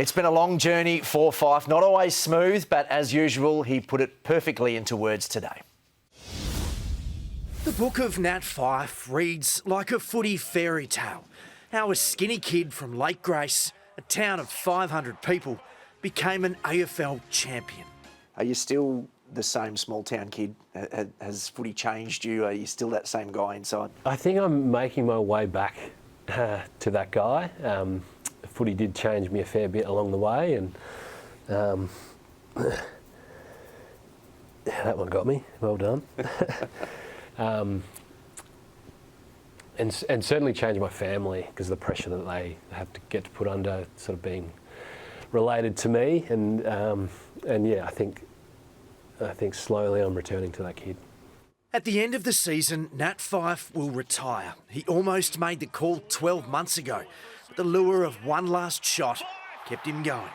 It's been a long journey for Fyfe, not always smooth, but as usual, he put it perfectly into words today. The book of Nat Fyfe reads like a footy fairy tale. How a skinny kid from Lake Grace, a town of 500 people, became an AFL champion. Are you still the same small town kid? Has footy changed you? Are you still that same guy inside? I think I'm making my way back to that guy. Footy did change me a fair bit along the way, and yeah, that one got me. Well done. And certainly changed my family because of the pressure that they have to get to put under, sort of being related to me, and yeah, I think slowly I'm returning to that kid. At the end of the season, Nat Fyfe will retire. He almost made the call 12 months ago, but the lure of one last shot kept him going.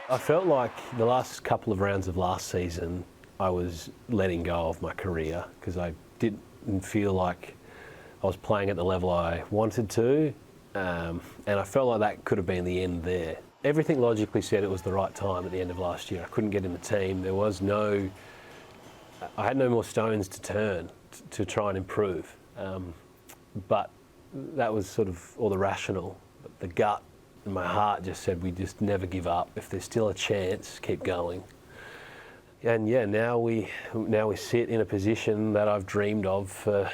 I felt like the last couple of rounds of last season, I was letting go of my career because I didn't feel like I was playing at the level I wanted to, and I felt like that could have been the end there. Everything logically said it was the right time at the end of last year. I couldn't get in the team. I had no more stones to turn to try and improve. But that was sort of all the rational. But the gut and my heart just said, we just never give up. If there's still a chance, keep going. And yeah, now we sit in a position that I've dreamed of for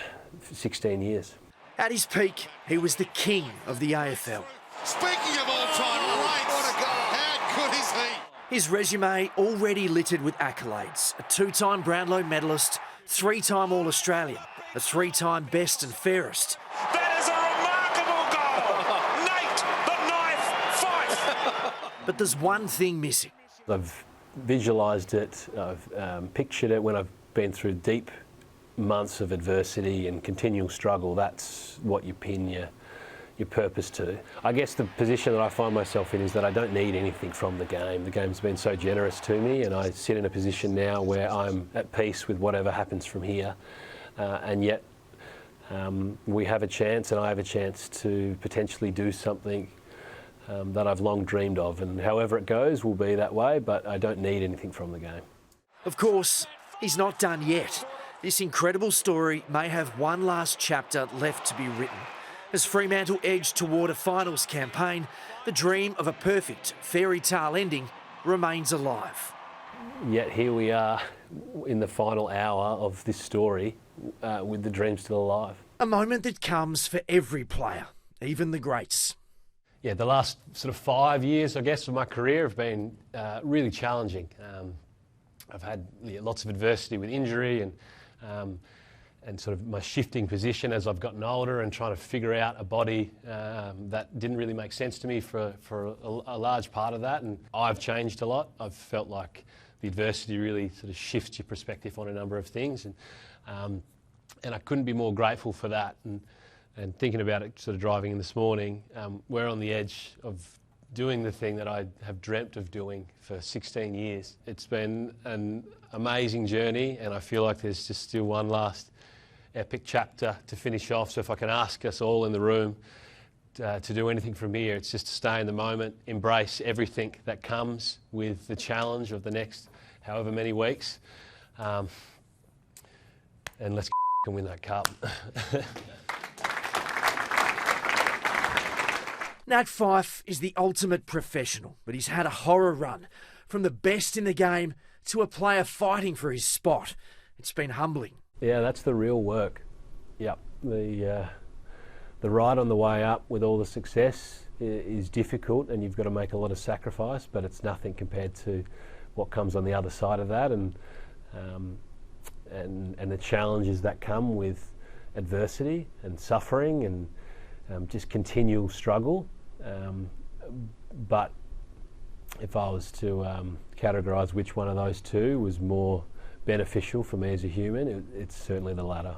16 years. At his peak, he was the king of the AFL. Speaking of all-time greats, what a goal! How good is he? His resume already littered with accolades. A two-time Brownlow medalist, three-time All-Australian, a three-time best and fairest. That is a remarkable goal! Nate, the Knife Fyfe! But there's one thing missing. I've visualised it, I've pictured it when I've been through deep months of adversity and continual struggle. That's what you pin your purpose to. I guess the position that I find myself in is that I don't need anything from the game. The game's been so generous to me, and I sit in a position now where I'm at peace with whatever happens from here, and yet we have a chance, and I have a chance to potentially do something that I've long dreamed of, and however it goes will be that way, but I don't need anything from the game. Of course, he's not done yet. This incredible story may have one last chapter left to be written. As Fremantle edged toward a finals campaign, the dream of a perfect fairy tale ending remains alive. Yet here we are in the final hour of this story with the dream still alive. A moment that comes for every player, even the greats. Yeah, the last sort of 5 years, I guess, of my career have been really challenging. I've had lots of adversity with injury and sort of my shifting position as I've gotten older and trying to figure out a body that didn't really make sense to me for a large part of that. And I've changed a lot. I've felt like the adversity really sort of shifts your perspective on a number of things. And I couldn't be more grateful for that. And thinking about it, sort of driving in this morning, we're on the edge of doing the thing that I have dreamt of doing for 16 years. It's been an amazing journey, and I feel like there's just still one last epic chapter to finish off. So if I can ask us all in the room to do anything from here, it's just to stay in the moment, embrace everything that comes with the challenge of the next however many weeks, and let's win that cup. Nat Fyfe is the ultimate professional, but he's had a horror run. From the best in the game to a player fighting for his spot. It's been humbling. Yeah, that's the real work. Yep, the ride on the way up with all the success is difficult, and you've got to make a lot of sacrifice, but it's nothing compared to what comes on the other side of that, and the challenges that come with adversity and suffering and just continual struggle. But if I was to categorise which one of those two was more beneficial for me as a human, it's certainly the latter.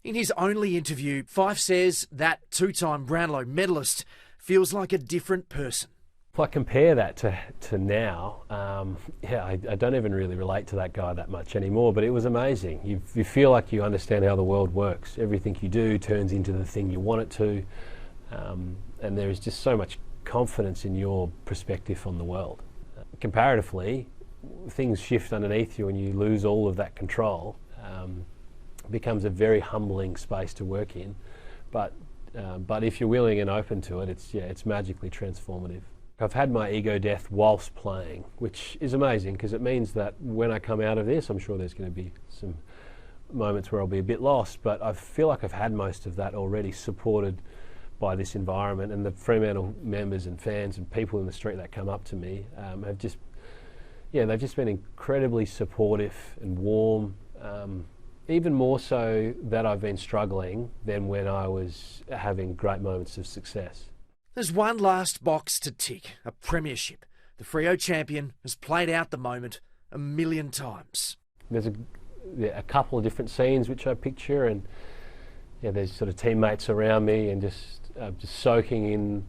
In his only interview, Fyfe says that two-time Brownlow medalist feels like a different person. If I compare that to now, I don't even really relate to that guy that much anymore, but it was amazing. You feel like you understand how the world works. Everything you do turns into the thing you want it to, and there is just so much confidence in your perspective on the world. Comparatively, things shift underneath you and you lose all of that control. It becomes a very humbling space to work in, but if you're willing and open to it, it's magically transformative. I've had my ego death whilst playing, which is amazing because it means that when I come out of this, I'm sure there's going to be some moments where I'll be a bit lost, but I feel like I've had most of that already, supported by this environment, and the Fremantle members and fans and people in the street that come up to me have just, they've just been incredibly supportive and warm, even more so that I've been struggling than when I was having great moments of success. There's one last box to tick, a premiership. The Freo champion has played out the moment 1 million times. There's a couple of different scenes which I picture, and there's sort of teammates around me and just soaking in,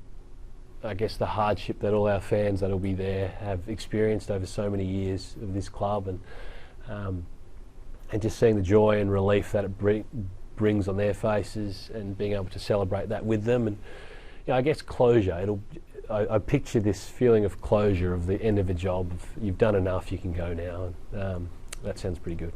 I guess, the hardship that all our fans that'll be there have experienced over so many years of this club, and just seeing the joy and relief that it brings on their faces and being able to celebrate that with them. And I guess closure. I picture this feeling of closure of the end of a job. You've done enough, you can go now. That sounds pretty good.